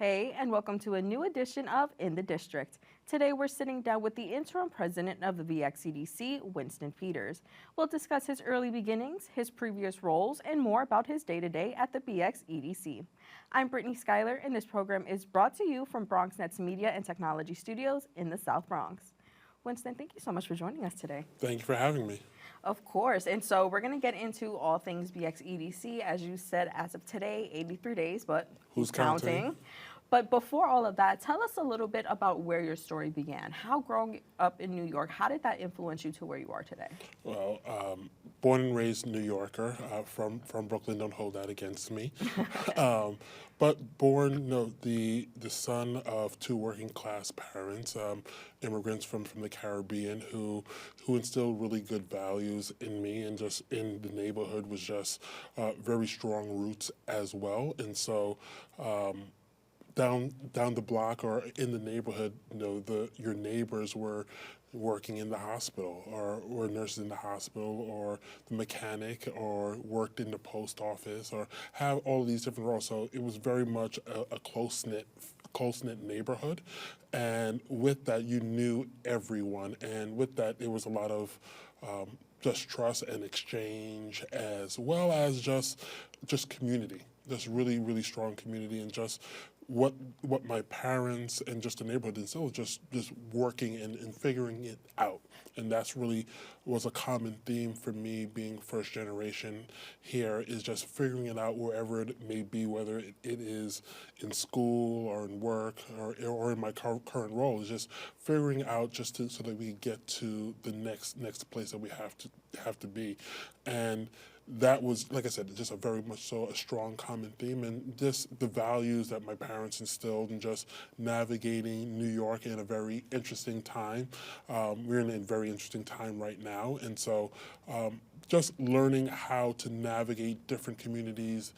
Hey, and welcome to a new edition of In the District. Today we're sitting down with the interim president of the BXEDC, Winston Peters. We'll discuss his early beginnings, his previous roles, and more about his day-to-day at the BXEDC. I'm Brittany Skyler, and this program is brought to you from Bronxnet's Media and Technology Studios in the South Bronx. Winston, thank you so much for joining us today. Thank you for having me. Of course, and so we're going to get into all things BXEDC. As you said, as of today, 83 days, but Who's counting? But before all of that, tell us a little bit about where your story began. How growing up in New York, how did that influence you to where you are today? Well, born and raised New Yorker, from Brooklyn, don't hold that against me. But born, the son of two working class parents, immigrants from the Caribbean who instilled really good values in me, and just in the neighborhood was just very strong roots as well. And so down the block or in the neighborhood, your neighbors were working in the hospital, or nurses in the hospital, or the mechanic, or worked in the post office, or have all these different roles. So it was very much a close-knit neighborhood. And with that, you knew everyone. And with that, there was a lot of just trust and exchange, as well as just community, just really, really strong community, and just what my parents and just the neighborhood instilled, just working and figuring it out. And that's really was a common theme for me being first generation here, is just figuring it out wherever it may be, whether it is in school or in work or in my current role, is just figuring out just so that we get to the next place that we have to be. And that was, like I said, just a very much so a strong common theme, and just the values that my parents instilled, and just navigating New York in a very interesting time. We're in a very interesting time right now, and so just learning how to navigate different communities,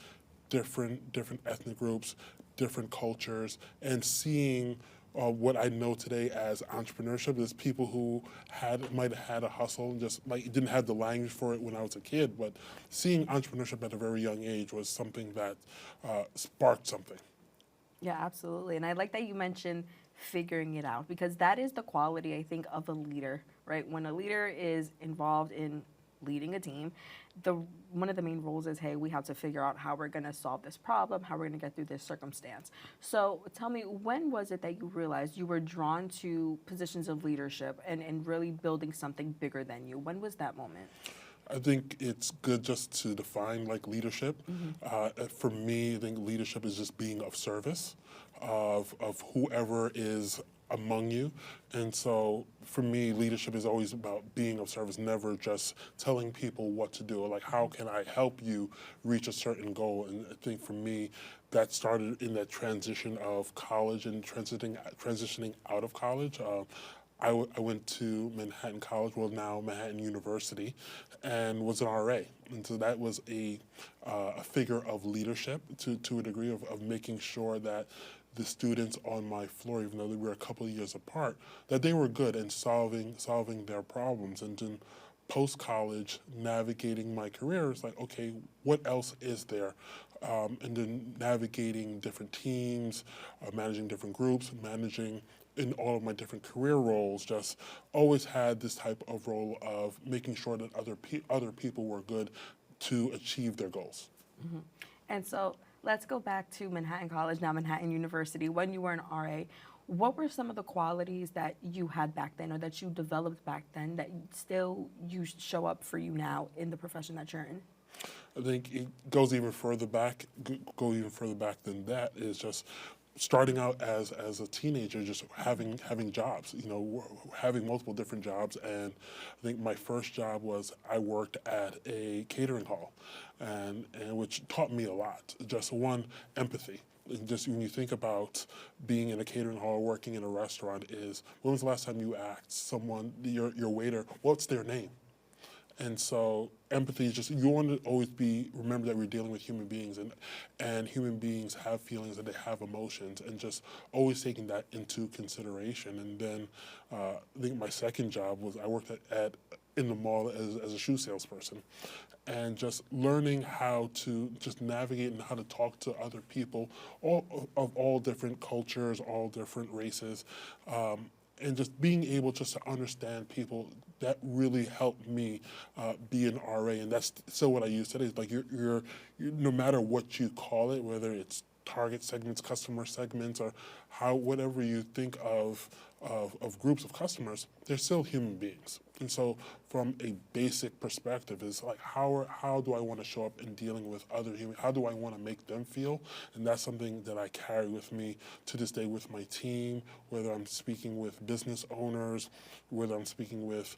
different ethnic groups, different cultures, and seeing what I know today as entrepreneurship. Is people who might have had a hustle and just didn't have the language for it when I was a kid, but seeing entrepreneurship at a very young age was something that sparked something. Yeah, absolutely. And I like that you mentioned figuring it out, because that is the quality, I think, of a leader, right? When a leader is involved in leading a team, one of the main rules is, hey, we have to figure out how we're going to solve this problem, how we're going to get through this circumstance. So tell me, when was it that you realized you were drawn to positions of leadership and really building something bigger than you? When was that moment? I think it's good just to define leadership. For me, I think leadership is just being of service of whoever is among you. And so for me, leadership is always about being of service, never just telling people what to do, or how can I help you reach a certain goal. And I think for me, that started in that transition of college and transitioning out of college. I went to Manhattan College, well now Manhattan University, and was an RA. And so that was a figure of leadership to a degree of making sure that the students on my floor, even though we were a couple of years apart, that they were good in solving their problems. And then post-college, navigating my career, it's okay, what else is there? And then navigating different teams, managing different groups, managing in all of my different career roles, just always had this type of role of making sure that other people were good to achieve their goals. Mm-hmm. And so let's go back to Manhattan College, now Manhattan University. When you were an RA, what were some of the qualities that you had back then, or that you developed back then, that still you show up for you now in the profession that you're in? I think it goes even further back. Than that, is just starting out as a teenager, just having jobs, having multiple different jobs. And I think my first job was I worked at a catering hall, and which taught me a lot. Just one, empathy. And just when you think about being in a catering hall, working in a restaurant, is when was the last time you asked someone, your waiter, what's their name? And so empathy is just, you want to always remember that we're dealing with human beings, and human beings have feelings, and they have emotions, and just always taking that into consideration. And then I think my second job was I worked at in the mall as a shoe salesperson. And just learning how to just navigate and how to talk to other people, of all different cultures, all different races, and just being able just to understand people, that really helped me be an RA. And that's still what I use today. It's like you're no matter what you call it, whether it's target segments, customer segments, or whatever you think of groups of customers, they're still human beings. And so from a basic perspective, is like how do I want to show up in dealing with other humans? How do I want to make them feel? And that's something that I carry with me to this day with my team, whether I'm speaking with business owners, whether I'm speaking with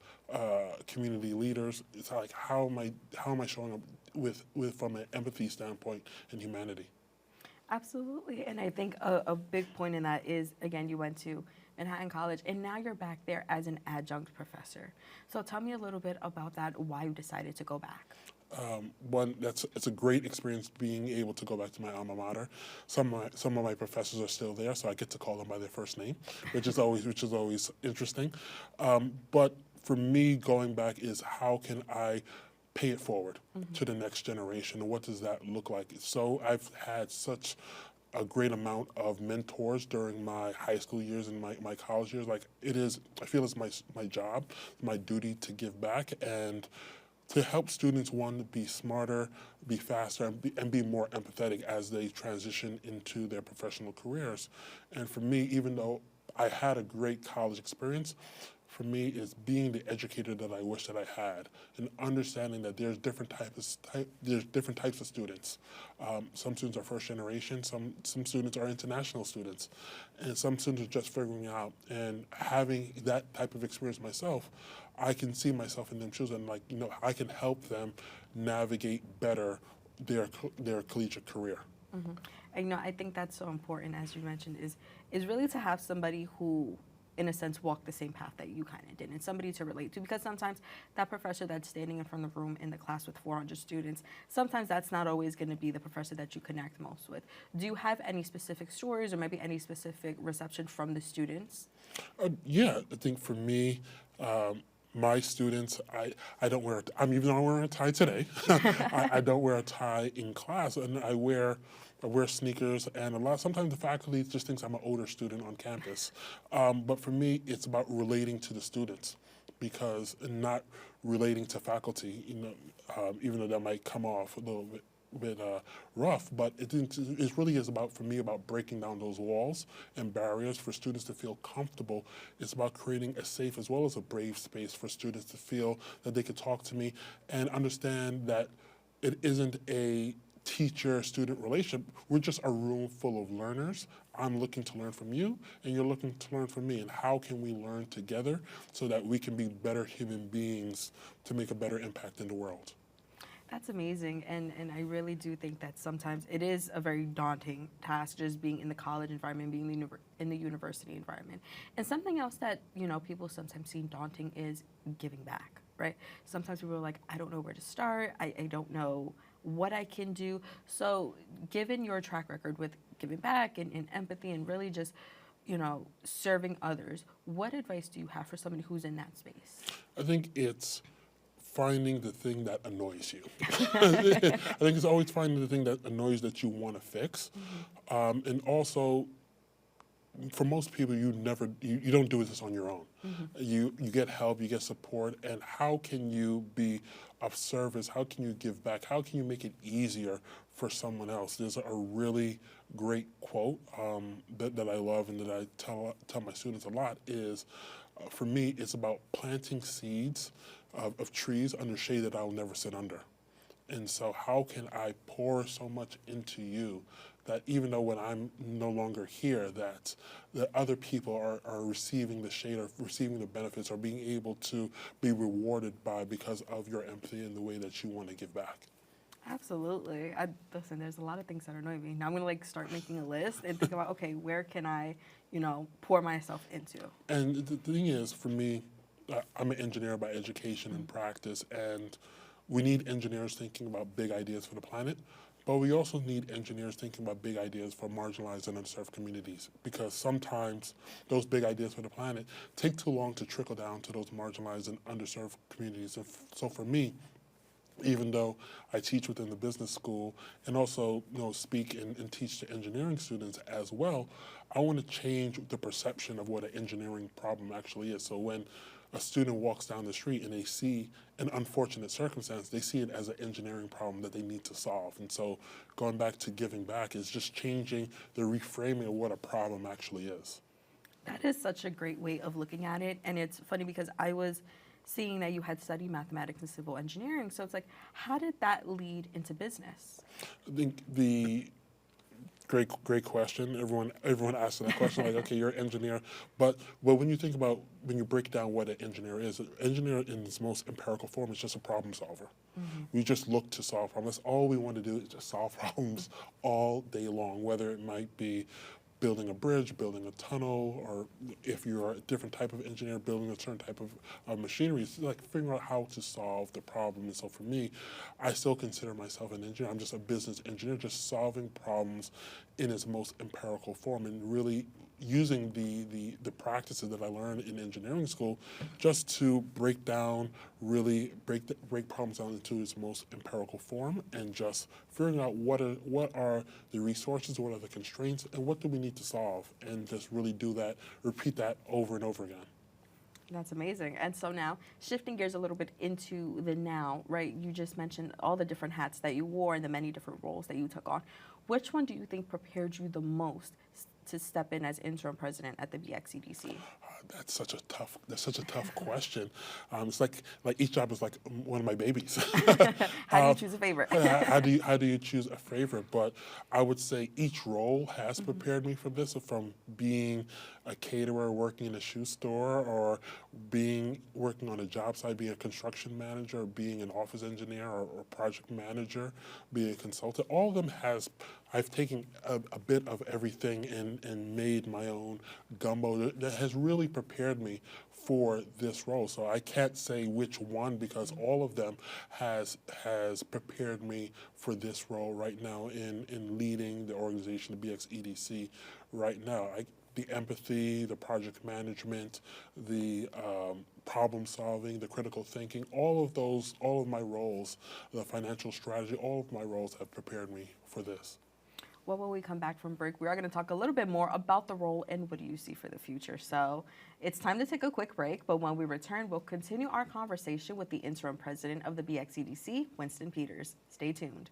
community leaders. It's like how am I showing up with from an empathy standpoint and humanity? Absolutely. And I think a big point in that is, again, you went to Manhattan College, and now you're back there as an adjunct professor. So tell me a little bit about that, why you decided to go back. One, it's a great experience being able to go back to my alma mater. Some of my professors are still there, so I get to call them by their first name, which is always interesting. But for me, going back is how can I pay it forward to the next generation, and what does that look like? So I've had such a great amount of mentors during my high school years and my college years. Like I feel it's my job, my duty to give back and to help students, one, be smarter, be faster, and be more empathetic as they transition into their professional careers. And for me, even though I had a great college experience, for me, is being the educator that I wish that I had, and understanding that there's different types of students. Some students are first generation, some students are international students, and some students are just figuring out. And having that type of experience myself, I can see myself in them shoes, and I can help them navigate better their collegiate career. Mm-hmm. And I think that's so important, as you mentioned, is really to have somebody who, in a sense, walk the same path that you kind of did, and somebody to relate to, because sometimes that professor that's standing in front of the room in the class with 400 students, sometimes that's not always going to be the professor that you connect most with. Do you have any specific stories or maybe any specific reception from the students? Yeah, I think for me, my students, I don't wear, even though I'm wearing a tie today, I don't wear a tie in class, and I wear sneakers, and sometimes the faculty just thinks I'm an older student on campus. But for me, it's about relating to the students, because not relating to faculty, even though that might come off a little bit rough, but it really is about, for me, about breaking down those walls and barriers for students to feel comfortable. It's about creating a safe as well as a brave space for students to feel that they could talk to me and understand that it isn't a teacher-student relationship. We're just a room full of learners. I'm looking to learn from you, and you're looking to learn from me. And how can we learn together so that we can be better human beings to make a better impact in the world? That's amazing, and I really do think that sometimes it is a very daunting task, just being in the college environment, being in the university environment. And something else that people sometimes seem daunting is giving back, right? Sometimes people are like, I don't know where to start, I don't know what I can do. So given your track record with giving back and empathy and really just serving others, what advice do you have for somebody who's in that space? I think it's finding the thing that annoys you. I think it's always finding the thing that annoys that you want to fix. Mm-hmm. And also, for most people, you don't do this on your own. Mm-hmm. You get help, you get support, and how can you be of service? How can you give back? How can you make it easier for someone else? There's a really great quote that I love and that I tell my students a lot is, for me, it's about planting seeds of trees under shade that I will never sit under. And so how can I pour so much into you that even though when I'm no longer here, that the other people are receiving the shade or receiving the benefits or being able to be rewarded because of your empathy and the way that you want to give back? Absolutely. Listen, there's a lot of things that annoy me. Now I'm going to start making a list and think about, okay, where can I, pour myself into? And the thing is, for me, I'm an engineer by education and practice, and we need engineers thinking about big ideas for the planet, but we also need engineers thinking about big ideas for marginalized and underserved communities, because sometimes those big ideas for the planet take too long to trickle down to those marginalized and underserved communities. And so for me, even though I teach within the business school and also speak and teach to engineering students as well, I want to change the perception of what an engineering problem actually is. So when a student walks down the street and they see an unfortunate circumstance, they see it as an engineering problem that they need to solve. And so going back to giving back is just changing the reframing of what a problem actually is. That is such a great way of looking at it. And it's funny because I was seeing that you had studied mathematics and civil engineering. So it's like, how did that lead into business? I think the great question. Everyone asks that question, like, okay, you're an engineer. But when you think about, when you break down what an engineer is, an engineer in its most empirical form is just a problem solver. Mm-hmm. We just look to solve problems. That's all we want to do is just solve problems all day long, whether it might be building a bridge, building a tunnel, or if you're a different type of engineer, building a certain type of machinery. It's like figuring out how to solve the problem. And so for me, I still consider myself an engineer. I'm just a business engineer, just solving problems in its most empirical form and really using the practices that I learned in engineering school just to break problems down into its most empirical form, and just figuring out what are the resources, what are the constraints, and what do we need to solve, and just really do that, repeat that over and over again. That's amazing. And so now, shifting gears a little bit into the now, right? You just mentioned all the different hats that you wore and the many different roles that you took on. Which one do you think prepared you the most to step in as interim president at the BXEDC? That's such a tough question. It's like each job is like one of my babies. How do you choose a favorite? how do you choose a favorite? But I would say each role has prepared me for this. So from being a caterer working in a shoe store, or working on a job site, being a construction manager, or being an office engineer or project manager, being a consultant, all of them I've taken a bit of everything and made my own gumbo that has really prepared me for this role. So I can't say which one, because all of them has prepared me for this role right now in leading the organization, the BXEDC, right now. The empathy, the project management, the problem solving, the critical thinking, all of my roles, the financial strategy, all of my roles have prepared me for this. Well, when we come back from break, we are going to talk a little bit more about the role and what do you see for the future. So it's time to take a quick break, but when we return, we'll continue our conversation with the interim president of the BXEDC, Winston Peters. Stay tuned.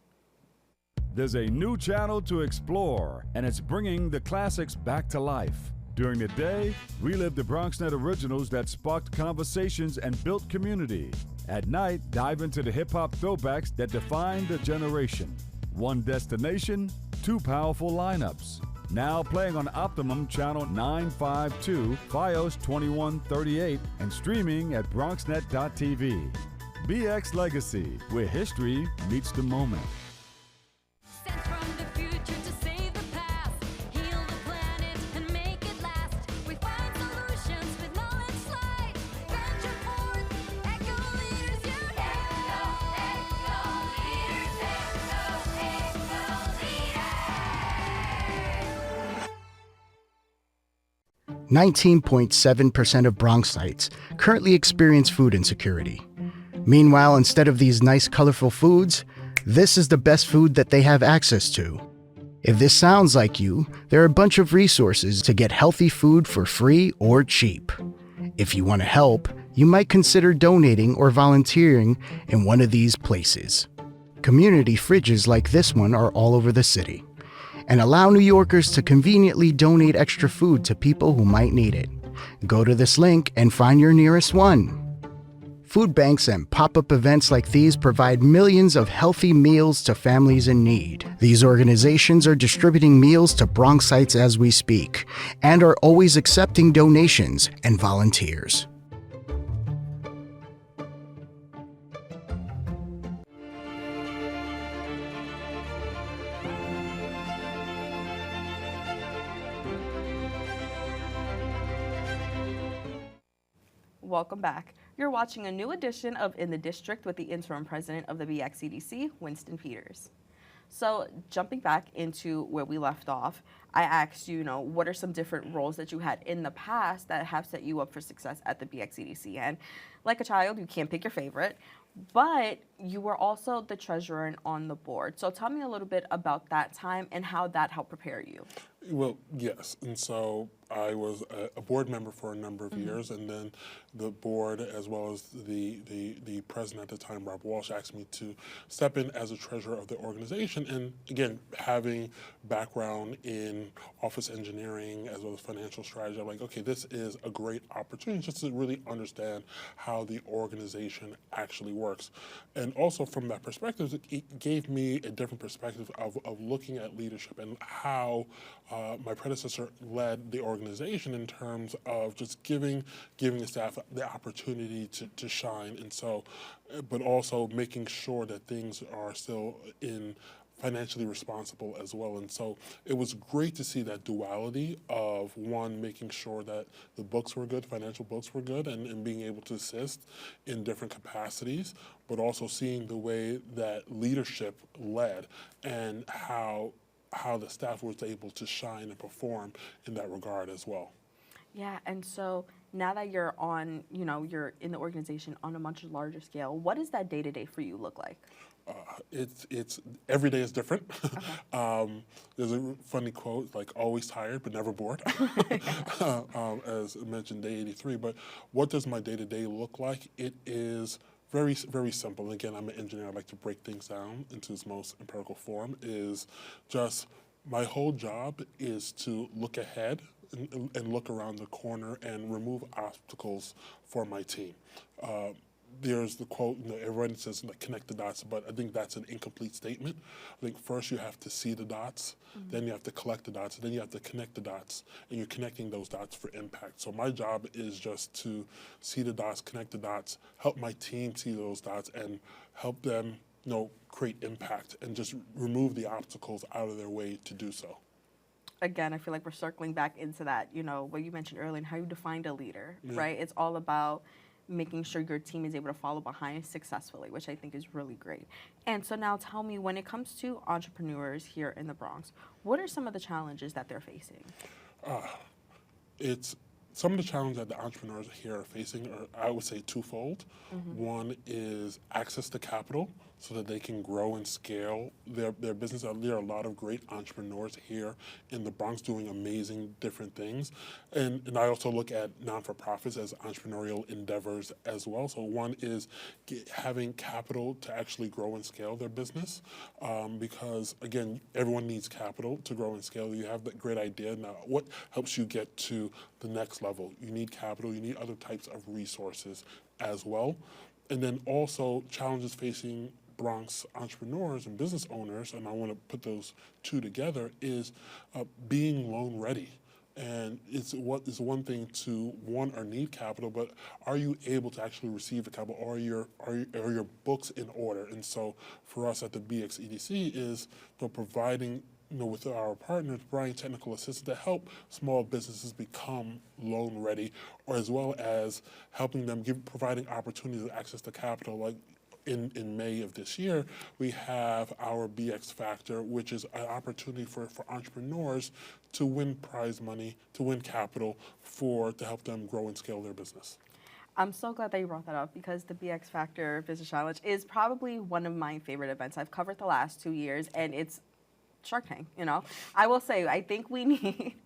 There's a new channel to explore, and it's bringing the classics back to life. During the day, relive the Bronxnet originals that sparked conversations and built community. At night, dive into the hip-hop throwbacks that defined the generation. One destination, two powerful lineups. Now playing on Optimum Channel 952, FiOS 2138, and streaming at Bronxnet.tv. BX Legacy, where history meets the moment. Sent from the future to save the past, heal the planet and make it last. We find solutions with knowledge light. Venture forth, echo leaders unite. Echo leaders, echo leaders. 19.7% of Bronxites currently experience food insecurity. Meanwhile, instead of these nice, colorful foods, this is the best food that they have access to. If this sounds like you, there are a bunch of resources to get healthy food for free or cheap. If you want to help, you might consider donating or volunteering in one of these places. Community fridges like this one are all over the city, and allow New Yorkers to conveniently donate extra food to people who might need it. Go to this link and find your nearest one. Food banks and pop-up events like these provide millions of healthy meals to families in need. These organizations are distributing meals to Bronxites as we speak, and are always accepting donations and volunteers. Welcome back. You're watching a new edition of In the District with the interim president of the BXEDC, Winston Peters. So jumping back into where we left off, I asked you, what are some different roles that you had in the past that have set you up for success at the BXEDC? And like a child, you can't pick your favorite, but you were also the treasurer and on the board. So tell me a little bit about that time and how that helped prepare you. Well, yes. And so I was a board member for a number of years, and then the board, as well as the president at the time, Rob Walsh, asked me to step in as a treasurer of the organization. And again, having background in office engineering as well as financial strategy, I'm like, okay, this is a great opportunity just to really understand how the organization actually works. And also from that perspective, it gave me a different perspective of looking at leadership and how my predecessor led the organization in terms of just giving the staff the opportunity to shine, and so, but also making sure that things are still financially responsible as well. And so it was great to see that duality of, one, making sure that the books were good, financial books were good, and being able to assist in different capacities, but also seeing the way that leadership led and how the staff was able to shine and perform in that regard as well. Yeah, and so now that you're on, you're in the organization on a much larger scale, what does that day-to-day for you look like? It's every day is different. There's a funny quote, like always tired but never bored, as mentioned, day 83. But what does my day-to-day look like? It is very, very simple. And again, I'm an engineer. I like to break things down into its most empirical form. Is just my whole job is to look ahead and look around the corner and remove obstacles for my team. There's the quote, everyone says like connect the dots, but I think that's an incomplete statement. I think first you have to see the dots, then you have to collect the dots, then you have to connect the dots, and you're connecting those dots for impact. So my job is just to see the dots, connect the dots, help my team see those dots, and help them, create impact and just remove the obstacles out of their way to do so. Again, I feel like we're circling back into that, what you mentioned earlier and how you defined a leader, right? It's all about making sure your team is able to follow behind successfully, which I think is really great. And so now tell me, when it comes to entrepreneurs here in the Bronx, what are some of the challenges that they're facing? It's some of the challenges that the entrepreneurs here are facing are, I would say, twofold. One is access to capital so that they can grow and scale their business. There are a lot of great entrepreneurs here in the Bronx doing amazing different things. And I also look at non-for-profits as entrepreneurial endeavors as well. So one is having capital to actually grow and scale their business because, again, everyone needs capital to grow and scale. You have that great idea. Now, what helps you get to the next level? You need capital. You need other types of resources as well. And then also challenges facing Bronx entrepreneurs and business owners, and I want to put those two together, is being loan ready. And it's one thing to want or need capital, but are you able to actually receive the capital? Are your books in order? And so for us at the BXEDC is providing, with our partners, providing technical assistance to help small businesses become loan ready, or as well as helping them, providing opportunities to access to capital. Like in May of this year, we have our BX Factor, which is an opportunity for entrepreneurs to win prize money, to win capital to help them grow and scale their business. I'm so glad that you brought that up because the BX Factor Business Challenge is probably one of my favorite events. I've covered the last 2 years, and it's Shark Tank, I will say, I think we need,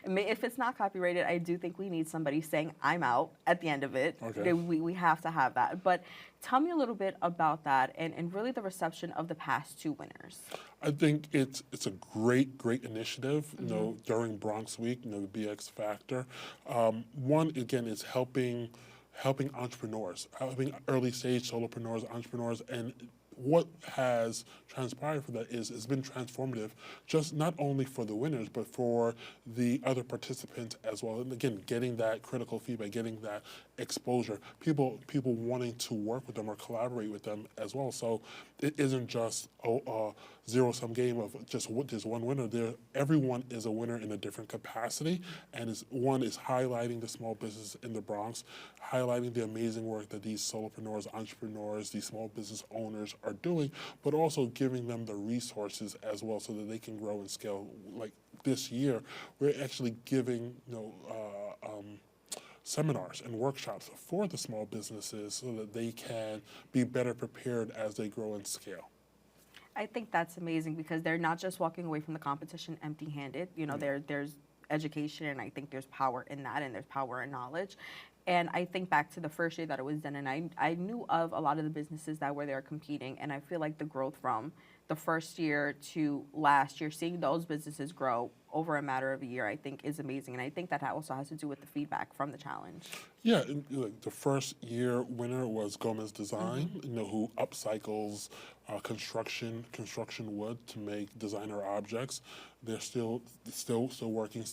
if it's not copyrighted, I do think we need somebody saying, I'm out at the end of it. Okay. We have to have that. But tell me a little bit about that and really the reception of the past 2 winners. I think it's a great initiative, during Bronx Week, the BX Factor. One, again, is helping entrepreneurs, helping early stage solopreneurs, entrepreneurs, and what has transpired for that is it's been transformative, just not only for the winners, but for the other participants as well. And again, getting that critical feedback, getting that exposure, people wanting to work with them or collaborate with them as well. So it isn't just a zero-sum game of just there's one winner. Everyone is a winner in a different capacity, and one is highlighting the small business in the Bronx, highlighting the amazing work that these solopreneurs, entrepreneurs, these small business owners are doing, but also giving them the resources as well so that they can grow and scale. Like this year, we're actually giving seminars and workshops for the small businesses so that they can be better prepared as they grow and scale. I think that's amazing because they're not just walking away from the competition empty-handed. You know, there's education, and I think there's power in that, and there's power in knowledge. And I think back to the first year that it was done, and I knew of a lot of the businesses that were there competing, and I feel like the growth from the first year to last year, seeing those businesses grow over a matter of a year, I think is amazing. And I think that also has to do with the feedback from the challenge. Yeah, like the first year winner was Gomez Design, who upcycles construction wood to make designer objects. They're still working,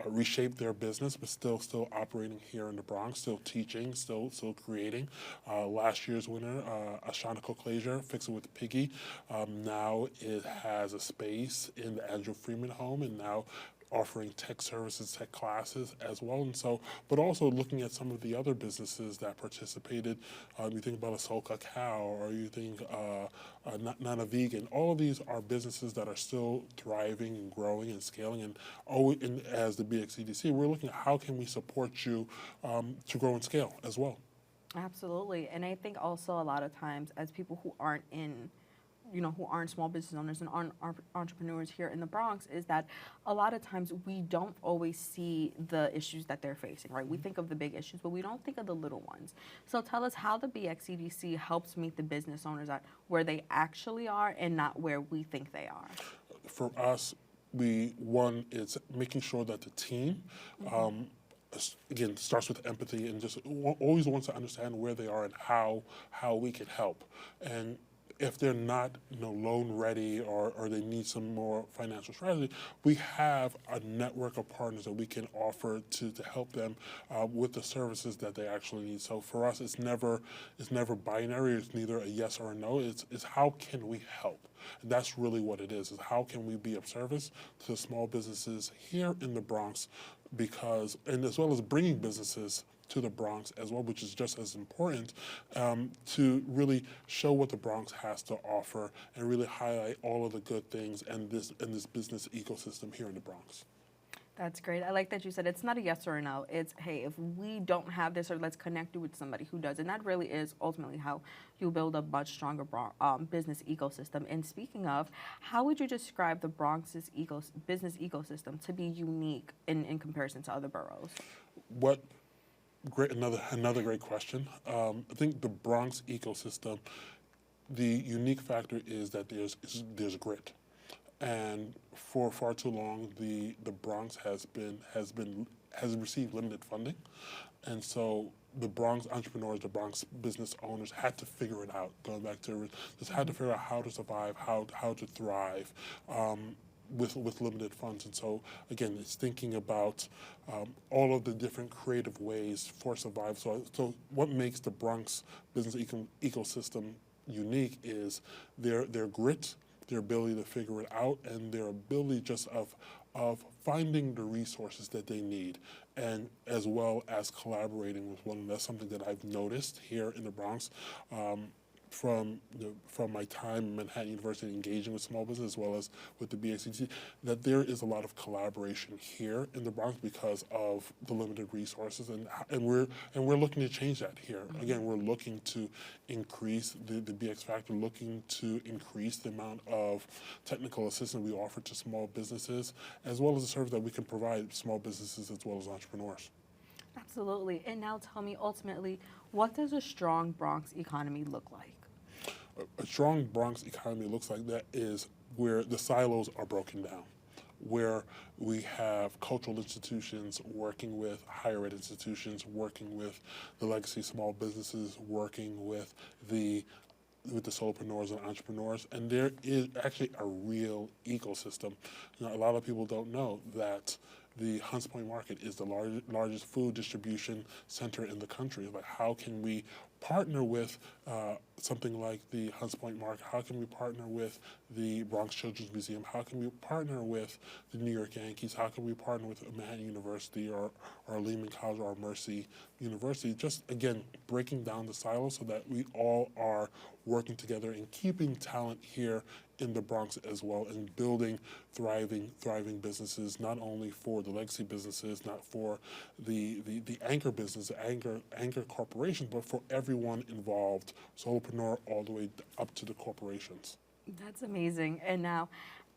reshape their business, but still operating here in the Bronx, still teaching, still creating. Last year's winner, Ashana Coclasia, Fix It with Piggy. Now it has a space in the Andrew Freeman home, and now offering tech services, tech classes as well. And so, but also looking at some of the other businesses that participated. You think about a Soul Cacao, or you think Nana Vegan. All of these are businesses that are still thriving and growing and scaling. And as the BXEDC, we're looking at how can we support you to grow and scale as well. Absolutely. And I think also a lot of times as people who aren't who aren't small business owners and aren't entrepreneurs here in the Bronx, is that a lot of times we don't always see the issues that they're facing, right? We think of the big issues, but we don't think of the little ones. So tell us how the BXEDC helps meet the business owners at where they actually are and not where we think they are. For us, it's making sure that the team, again, starts with empathy and just always wants to understand where they are and how we can help. And if they're not loan ready or they need some more financial strategy, we have a network of partners that we can offer to help them with the services that they actually need. So for us, it's never binary. It's neither a yes or a no. It's how can we help? And that's really what it is how can we be of service to small businesses here in the Bronx, and as well as bringing businesses to the Bronx as well, which is just as important, to really show what the Bronx has to offer and really highlight all of the good things and this business ecosystem here in the Bronx. That's great. I like that you said it's not a yes or a no. It's, hey, if we don't have this, or let's connect you with somebody who does. And that really is ultimately how you build a much stronger business ecosystem. And speaking of, how would you describe the Bronx's business ecosystem to be unique in comparison to other boroughs? Another great question. I think the Bronx ecosystem, the unique factor is that there's grit. And for far too long, the Bronx has received limited funding, and so the Bronx entrepreneurs, the Bronx business owners had to figure it out. Going back to just had to figure out how to survive, how to thrive. With limited funds. And so, again, it's thinking about all of the different creative ways for survival. So what makes the Bronx business ecosystem unique is their grit, their ability to figure it out, and their ability just of finding the resources that they need, and as well as collaborating with one another. That's something that I've noticed here in the Bronx. From my time at Manhattan University engaging with small business as well as with the BXEDC, that there is a lot of collaboration here in the Bronx because of the limited resources, and we're looking to change that here. Again, we're looking to increase the BX factor, looking to increase the amount of technical assistance we offer to small businesses, as well as the service that we can provide small businesses as well as entrepreneurs. Absolutely. And now tell me, ultimately, what does a strong Bronx economy look like? A strong Bronx economy looks like that is where the silos are broken down, where we have cultural institutions working with higher ed institutions, working with the legacy small businesses, working with the solopreneurs and entrepreneurs, and there is actually a real ecosystem. A lot of people don't know that the Hunts Point Market is the largest food distribution center in the country. Like, how can we partner with something like the Hunts Point Market? How can we partner with the Bronx Children's Museum? How can we partner with the New York Yankees? How can we partner with Manhattan University or Lehman College or Mercy University? Just, again, breaking down the silos so that we all are working together and keeping talent here in the Bronx as well, and building thriving businesses, not only for the legacy businesses, not for the anchor business, anchor corporations, but for everyone involved, solopreneur all the way up to the corporations. That's amazing. And now,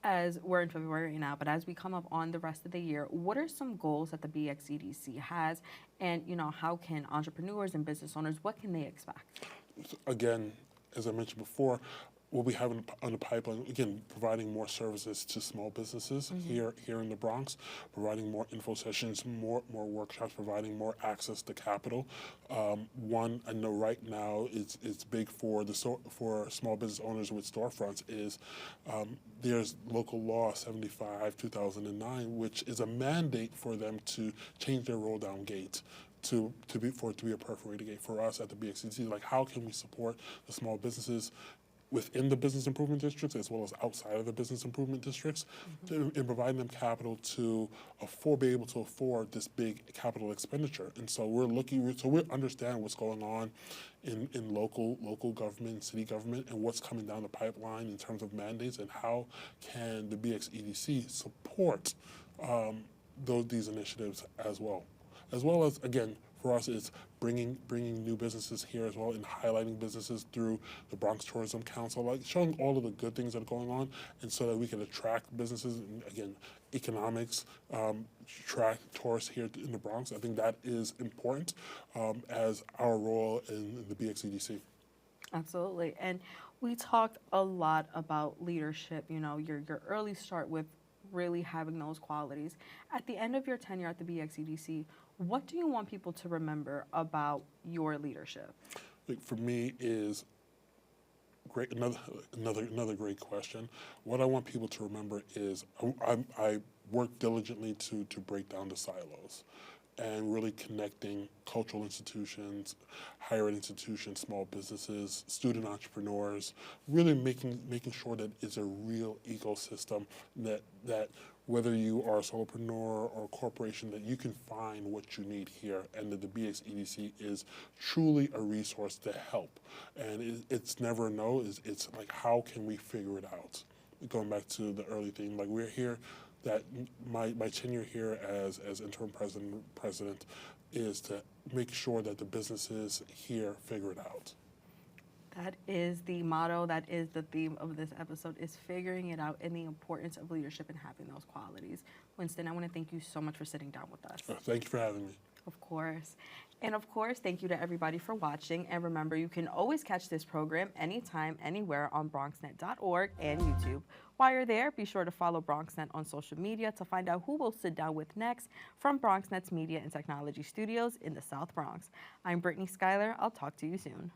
as we're in February right now, but as we come up on the rest of the year, what are some goals that the BXEDC has? And, how can entrepreneurs and business owners, what can they expect? Again, as I mentioned before, we'll be having on the pipeline, again, providing more services to small businesses here in the Bronx, providing more info sessions, more workshops, providing more access to capital. One I know right now it's big for for small business owners with storefronts is there's local law 75/2009, which is a mandate for them to change their roll down gate to be a perforated gate. For us at the BXEDC, like, how can we support the small businesses within the business improvement districts as well as outside of the business improvement districts, in providing them capital to be able to afford this big capital expenditure. And so we understand what's going on in local government, city government, and what's coming down the pipeline in terms of mandates, and how can the BXEDC support these initiatives as well. As well as, again, for us, it's bringing new businesses here as well, and highlighting businesses through the Bronx Tourism Council, like showing all of the good things that are going on, and so that we can attract businesses, and again, economics, attract tourists here in the Bronx. I think that is important as our role in the BXEDC. Absolutely. And we talked a lot about leadership, your early start with really having those qualities. At the end of your tenure at the BXEDC, what do you want people to remember about your leadership? For me is great. Another great question. What I want people to remember is I work diligently to break down the silos, and really connecting cultural institutions, higher ed institutions, small businesses, student entrepreneurs, really making sure that it's a real ecosystem that whether you are a solopreneur or a corporation, that you can find what you need here, and that the BXEDC is truly a resource to help. And it's never a no, it's like, how can we figure it out? Going back to the early thing, like, we're here, that my tenure here as interim president is to make sure that the businesses here figure it out. That is the motto, that is the theme of this episode, is figuring it out, and the importance of leadership and having those qualities. Winston, I want to thank you so much for sitting down with us. Thank you for having me. Of course. And of course, thank you to everybody for watching. And remember, you can always catch this program anytime, anywhere on Bronxnet.org and YouTube. While you're there, be sure to follow Bronxnet on social media to find out who we'll sit down with next from Bronxnet's Media and Technology Studios in the South Bronx. I'm Brittany Skyler. I'll talk to you soon.